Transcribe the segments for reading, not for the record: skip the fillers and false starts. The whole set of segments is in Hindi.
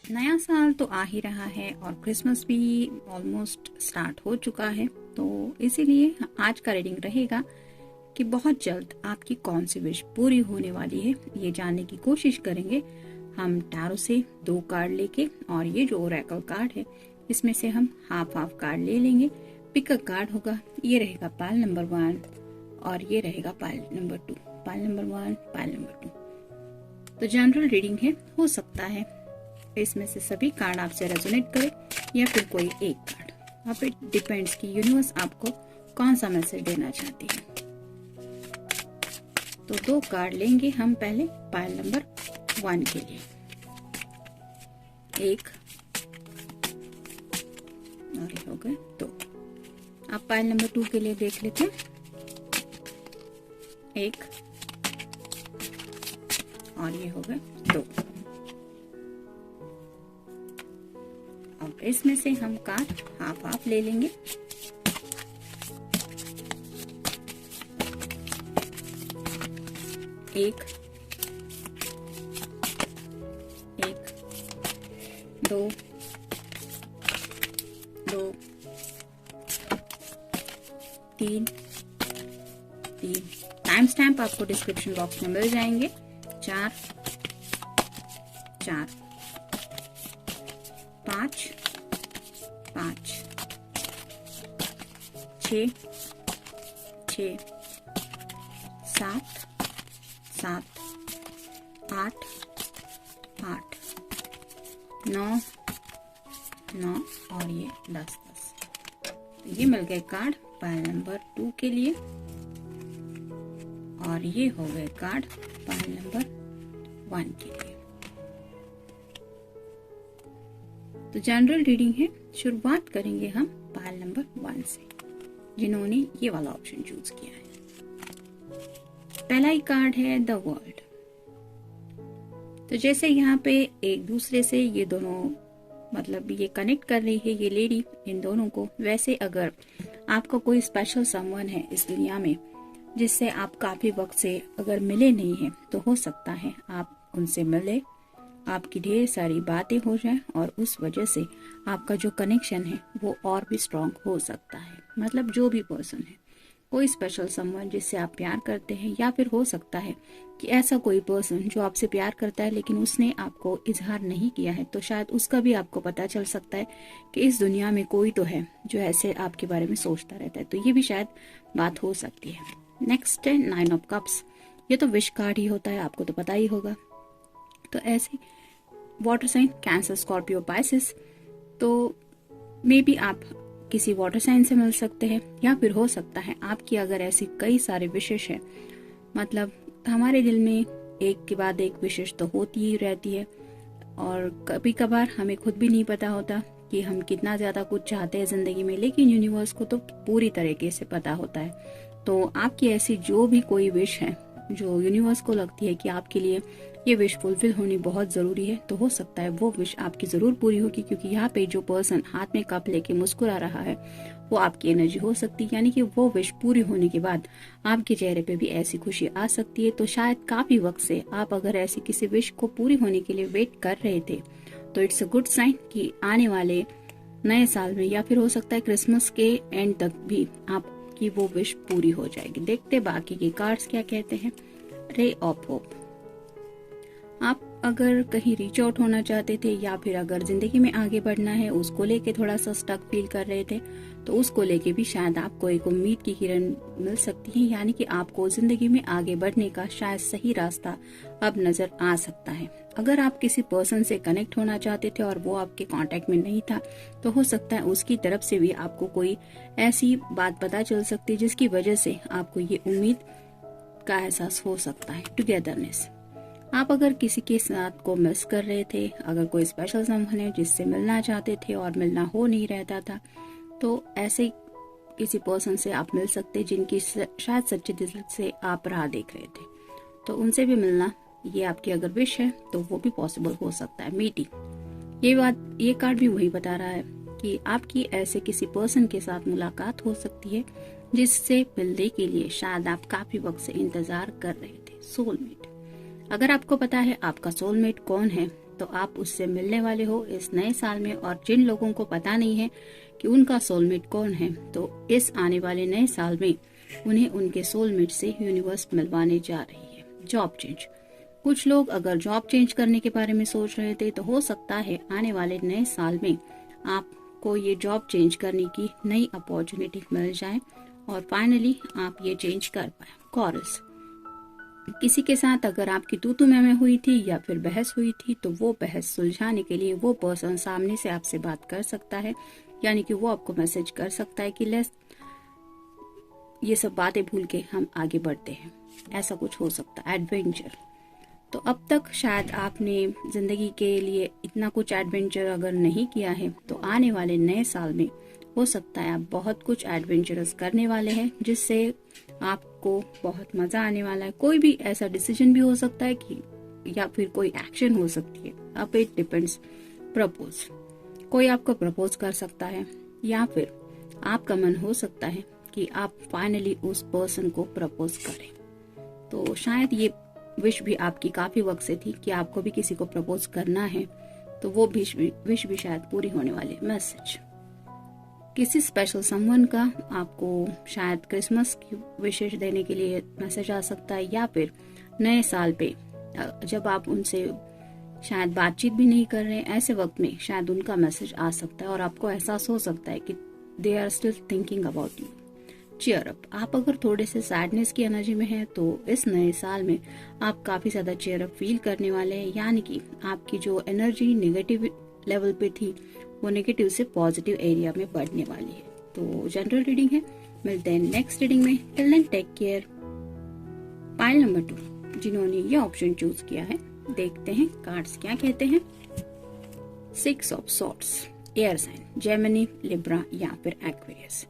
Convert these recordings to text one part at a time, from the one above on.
नया साल तो आ ही रहा है और क्रिसमस भी ऑलमोस्ट स्टार्ट हो चुका है, तो इसीलिए आज का रीडिंग रहेगा कि बहुत जल्द आपकी कौन सी विश पूरी होने वाली है, ये जानने की कोशिश करेंगे हम टैरो से 2 कार्ड लेके। और ये जो ओरेकल कार्ड है इसमें से हम हाफ हाफ कार्ड ले लेंगे। पिक अ कार्ड होगा, ये रहेगा पाइल नंबर 1 और ये रहेगा pile number 2। Pile number 1, pile number 2। तो जनरल रीडिंग है, हो सकता है इसमें से सभी कार्ड आपसे रेजोनेट करे या फिर कोई एक कार्ड। अब इट डिपेंड्स कि यूनिवर्स आपको कौन सा मैसेज देना चाहती है। तो 2 कार्ड लेंगे हम पहले पाइल नंबर 1 के लिए, 1 और ये हो गए 2। अब पाइल नंबर 2 के लिए देख लेते हैं, 1 और ये हो गए 2। अब इसमें से हम कार्ड हाफ हाफ ले लेंगे। एक, 2, 3। टाइम स्टैम्प आपको डिस्क्रिप्शन बॉक्स में मिल जाएंगे। 4, 5, 6, 7, 8, 9 और ये 10। ये मिल गए कार्ड पाइल नंबर 2 के लिए और ये हो गए कार्ड पाइल नंबर 1 के लिए। तो जनरल रीडिंग है, शुरुआत करेंगे हम पाइल नंबर 1 से, जिन्होंने ये वाला ऑप्शन चूज किया है। पहला ही कार्ड है द वर्ल्ड। तो जैसे यहाँ पे एक दूसरे से ये दोनों मतलब ये कनेक्ट कर रही है ये लेडी इन दोनों को, वैसे अगर आपका कोई स्पेशल समवन है इस दुनिया में जिससे आप काफी वक्त से अगर मिले नहीं हैं, तो हो सकता है आप उनसे मिले, आपकी ढेर सारी बातें हो जाएं और उस वजह से आपका जो कनेक्शन है वो और भी स्ट्रांग हो सकता है। मतलब जो भी पर्सन है, कोई स्पेशल समवन जिससे आप प्यार करते हैं, या फिर हो सकता है कि ऐसा कोई पर्सन जो आपसे प्यार करता है लेकिन उसने आपको इजहार नहीं किया है, तो शायद उसका भी आपको पता चल सकता है कि इस दुनिया में कोई तो है जो ऐसे आपके बारे में सोचता रहता है। तो ये भी शायद बात हो सकती है। नेक्स्ट है 9 ऑफ कप्स। ये तो विश कार्ड ही होता है, आपको तो पता ही होगा। तो ऐसे water sign Cancer, Scorpio, Pisces, तो मे बी आप किसी वाटर साइन से मिल सकते हैं, या फिर हो सकता है आपकी अगर ऐसी कई सारे विशेष है, मतलब हमारे दिल में एक के बाद एक विशेष तो होती ही रहती है और कभी कभार हमें खुद भी नहीं पता होता कि हम कितना ज्यादा कुछ चाहते हैं जिंदगी में, लेकिन यूनिवर्स को तो पूरी तरीके से पता होता है। तो आपकी ऐसी जो भी कोई विश है जो यूनिवर्स को लगती है कि आपके लिए ये विश फुलफिल होनी बहुत जरूरी है, तो हो सकता है वो विश आपकी जरूर पूरी होगी, क्योंकि यहाँ पे जो पर्सन हाथ में कप लेके मुस्कुरा रहा है वो आपकी एनर्जी हो सकती है। यानी कि वो विश पूरी होने के बाद आपके चेहरे पे भी ऐसी खुशी आ सकती है। तो शायद काफी वक्त से आप अगर ऐसी किसी विश को पूरी होने के लिए वेट कर रहे थे, तो इट्स अ गुड साइन कि आने वाले नए साल में या फिर हो सकता है क्रिसमस के एंड तक भी आपकी वो विश पूरी हो जाएगी। देखते बाकी के कार्ड्स क्या कहते हैं। Ray of hope. आप अगर कहीं रीच आउट होना चाहते थे या फिर अगर जिंदगी में आगे बढ़ना है, उसको लेके थोड़ा सा स्टक फील कर रहे थे, तो उसको लेके भी शायद आपको एक उम्मीद की किरण मिल सकती है। यानी कि आपको जिंदगी में आगे बढ़ने का शायद सही रास्ता अब नजर आ सकता है। अगर आप किसी पर्सन से कनेक्ट होना चाहते थे और वो आपके कांटेक्ट में नहीं था, तो हो सकता है उसकी तरफ से भी आपको कोई ऐसी बात पता चल सकती है जिसकी वजह से आपको ये उम्मीद का एहसास हो सकता है। टुगेदरनेस। आप अगर किसी के साथ को मिस कर रहे थे, अगर कोई स्पेशल समवन है जिससे मिलना चाहते थे और मिलना हो नहीं रहता था, तो ऐसे किसी पर्सन से आप मिल सकते जिनकी शायद सच्चे दिल से आप राह देख रहे थे, तो उनसे भी मिलना, ये आपकी अगर विश है तो वो भी पॉसिबल हो सकता है। मीटिंग। ये कार्ड भी वही बता रहा है कि आपकी ऐसे किसी पर्सन के साथ मुलाकात हो सकती है जिससे मिलने के लिए शायद आप काफी वक्त से इंतजार कर रहे थे। सोलमेट। अगर आपको पता है आपका सोलमेट कौन है, तो आप उससे मिलने वाले हो इस नए साल में। और जिन लोगों को पता नहीं है कि उनका सोलमेट कौन है, तो इस आने वाले नए साल में उन्हें उनके सोलमेट से यूनिवर्स मिलवाने जा रही है। जॉब चेंज, कुछ लोग अगर जॉब चेंज करने के बारे में सोच रहे थे तो हो सकता है आने वाले नए साल में आपको ये जॉब चेंज करने की नई अपॉर्चुनिटी मिल जाए और फाइनली आप ये चेंज कर पाए। कॉरस, किसी के साथ अगर आपकी तू मैं हुई थी या फिर बहस हुई थी तो वो बहस सुलझाने के लिए वो पर्सन सामने से आपसे बात कर सकता है, यानी कि वो आपको मैसेज कर सकता है कि लेट्स ये सब बातें भूल के हम आगे बढ़ते हैं, ऐसा कुछ हो सकता है। एडवेंचर, तो अब तक शायद आपने जिंदगी के लिए इतना कुछ एडवेंचर अगर नहीं किया है तो आने वाले नए साल में हो सकता है आप बहुत कुछ एडवेंचरस करने वाले हैं, जिससे आपको बहुत मजा आने वाला है। कोई भी ऐसा डिसीजन भी हो सकता है कि या फिर कोई एक्शन हो सकती है, अब इट डिपेंड्स। प्रपोज, कोई आपको प्रपोज कर सकता है या फिर आपका मन हो सकता है कि आप फाइनली उस पर्सन को प्रपोज करें। तो शायद ये विश भी आपकी काफी वक्त से थी कि आपको भी किसी को प्रपोज करना है, तो वो विश भी शायद पूरी होने वाली है। मैसेज, किसी स्पेशल समवन का आपको शायद क्रिसमस की विशेष देने के लिए मैसेज आ सकता है, या फिर नए साल पे जब आप उनसे शायद बातचीत भी नहीं कर रहे हैं, ऐसे वक्त में शायद उनका मैसेज आ सकता है और आपको एहसास हो सकता है कि they are still thinking about you. Cheer up, आप अगर थोड़े से सैडनेस की एनर्जी में हैं तो इस नए साल में आप काफी ज्यादा चीयर अप फील करने वाले हैं, यानी कि आपकी जो एनर्जी नेगेटिव लेवल पे थी वो नेगेटिव से पॉजिटिव एरिया में बढ़ने वाली है। तो जनरल रीडिंग है, मिलते हैं नेक्स्ट रीडिंग में। Till then take care. Pile number 2 जिन्होंने ये ऑप्शन चूज किया है, देखते हैं कार्ड्स क्या कहते हैं। 6 of swords, air sign, Gemini, Libra या फिर एक्वेरियस।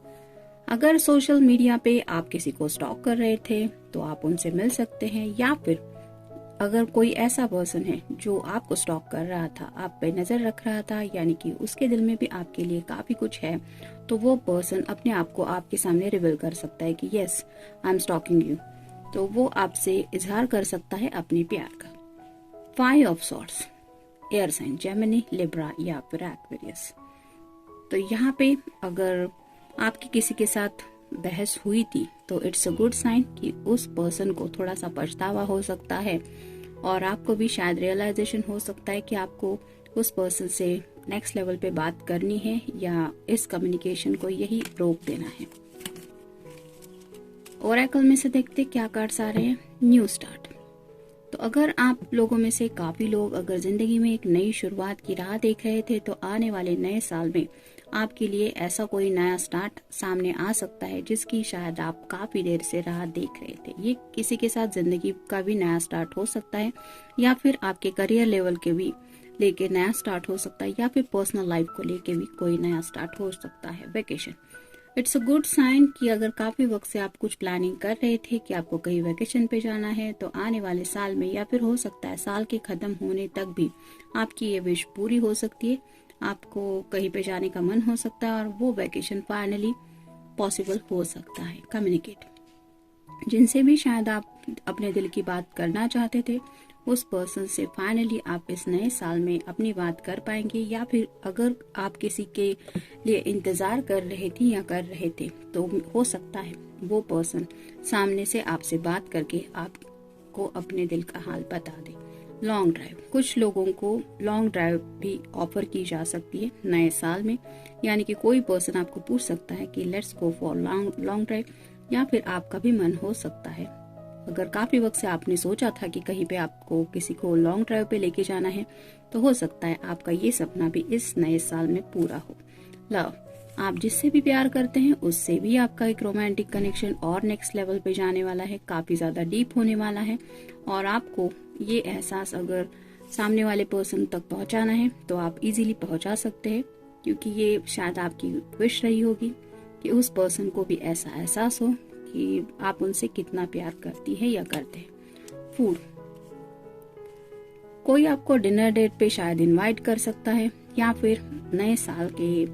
अगर सोशल मीडिया पे आप किसी को स्टॉक कर रहे थे तो आप उनसे मिल सकते हैं, या फिर अगर कोई ऐसा पर्सन है जो आपको स्टॉक कर रहा था, आप पे नजर रख रहा था, यानी कि उसके दिल में भी आपके लिए काफी कुछ है, तो वो पर्सन अपने आप को आपके सामने रिवील कर सकता है कि yes I am stalking you. तो वो आपसे इजहार कर सकता है अपने प्यार का। 5 of swords, air sign, Gemini, Libra या फिर एक्वेरियस। तो यहाँ पे अगर आपकी किसी के साथ बहस हुई थी तो इट्स अ गुड साइन कि उस पर्सन को थोड़ा सा पछतावा हो सकता है और आपको भी शायद रियलाइजेशन हो सकता है कि आपको उस पर्सन से नेक्स्ट लेवल पे बात करनी है या इस कम्युनिकेशन को यही रोक देना है। ओरेकल में से देखते क्या कार्ड्स आ रहे हैं। न्यू स्टार्ट, तो अगर आप लोगों में से काफी लोग अगर जिंदगी में एक नई शुरुआत की राह देख रहे थे तो आने वाले नए साल में आपके लिए ऐसा कोई नया स्टार्ट सामने आ सकता है जिसकी शायद आप काफी देर से राह देख रहे थे। ये किसी के साथ जिंदगी का भी नया स्टार्ट हो सकता है, या फिर आपके करियर लेवल के भी लेके नया स्टार्ट हो सकता है, या फिर पर्सनल लाइफ को लेके भी कोई नया स्टार्ट हो सकता है। Vacation, it's a good sign कि अगर काफी वक्त से आप कुछ प्लानिंग कर रहे थे कि आपको कहीं वेकेशन पे जाना है तो आने वाले साल में, या फिर हो सकता है साल के खत्म होने तक भी आपकी ये विश पूरी हो सकती है। आपको कहीं पे जाने का मन हो सकता है और वो वेकेशन फाइनली पॉसिबल हो सकता है। कम्युनिकेट, जिनसे भी शायद आप अपने दिल की बात करना चाहते थे उस पर्सन से फाइनली आप इस नए साल में अपनी बात कर पाएंगे, या फिर अगर आप किसी के लिए इंतजार कर रहे थे या कर रहे थे तो हो सकता है वो पर्सन सामने से आपसे बात करके आपको अपने दिल का हाल बता दे। लॉन्ग ड्राइव, कुछ लोगों को लॉन्ग ड्राइव भी ऑफर की जा सकती है नए साल में, यानी कि कोई पर्सन आपको पूछ सकता है कि let's go for long drive, या फिर आपका भी मन हो सकता है अगर काफी वक्त से आपने सोचा था कि कहीं पे आपको किसी को लॉन्ग ड्राइव पे लेके जाना है तो हो सकता है आपका ये सपना भी इस नए साल में पूरा हो। लव, आप जिससे भी प्यार करते हैं उससे भी आपका एक रोमांटिक कनेक्शन और नेक्स्ट लेवल पे जाने वाला है, काफी ज्यादा डीप होने वाला है, और आपको ये एहसास अगर सामने वाले पर्सन तक पहुंचाना है तो आप इजीली पहुंचा सकते हैं, क्योंकि ये शायद आपकी विश रही होगी कि उस पर्सन को भी ऐसा एहसास हो कि आप उनसे कितना प्यार करती है या करते हैं। फूड, कोई आपको डिनर डेट पे शायद इनवाइट कर सकता है, या फिर नए साल के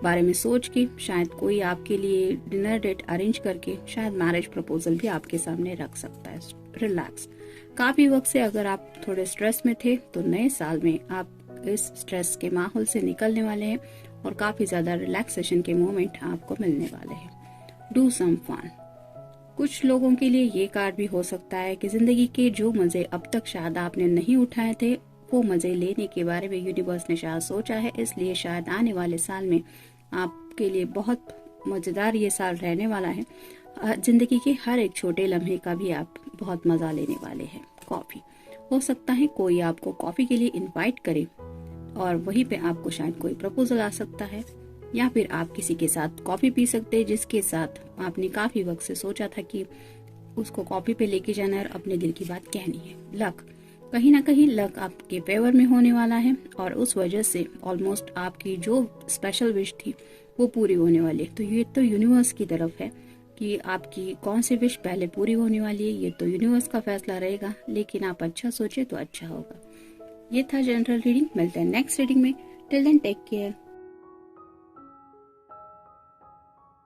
बारे में सोच के शायद कोई आपके लिए डिनर डेट अरेंज करके शायद मैरिज प्रपोजल भी आपके सामने रख सकता है। रिलैक्स, काफी वक्त से अगर आप थोड़े स्ट्रेस में थे तो नए साल में आप इस स्ट्रेस के माहौल से निकलने वाले हैं और काफी ज्यादा रिलैक्सेशन के मोमेंट आपको मिलने वाले हैं। Do some fun. कुछ लोगों के लिए ये कार्ड भी हो सकता है कि जिंदगी के जो मजे अब तक शायद आपने नहीं उठाए थे वो मजे लेने के बारे में यूनिवर्स ने शायद सोचा है, इसलिए शायद आने वाले साल में आपके लिए बहुत मजेदार ये साल रहने वाला है। जिंदगी के हर एक छोटे लम्हे का भी आप बहुत मजा लेने वाले हैं। कॉफी। हो सकता है कोई आपको कॉफी के लिए इनवाइट करे और वहीं पे आपको शायद कोई प्रपोजल आ सकता है, या फिर आप किसी के साथ कॉफी पी सकते हैं जिसके साथ आपने काफी वक्त से सोचा था कि उसको कॉफी पे लेके जाना है और अपने दिल की बात कहनी है। लक। कहीं ना कहीं लक आपके फेवर में होने वाला है और उस वजह से ऑलमोस्ट आपकी जो स्पेशल विश थी वो पूरी होने वाली है। तो ये तो यूनिवर्स की तरफ है कि आपकी कौन सी विश पहले पूरी होने वाली है, ये तो यूनिवर्स का फैसला रहेगा, लेकिन आप अच्छा सोचे तो अच्छा होगा। ये था जनरल रीडिंग। मिलते हैं नेक्स्ट रीडिंग में। Till then take care.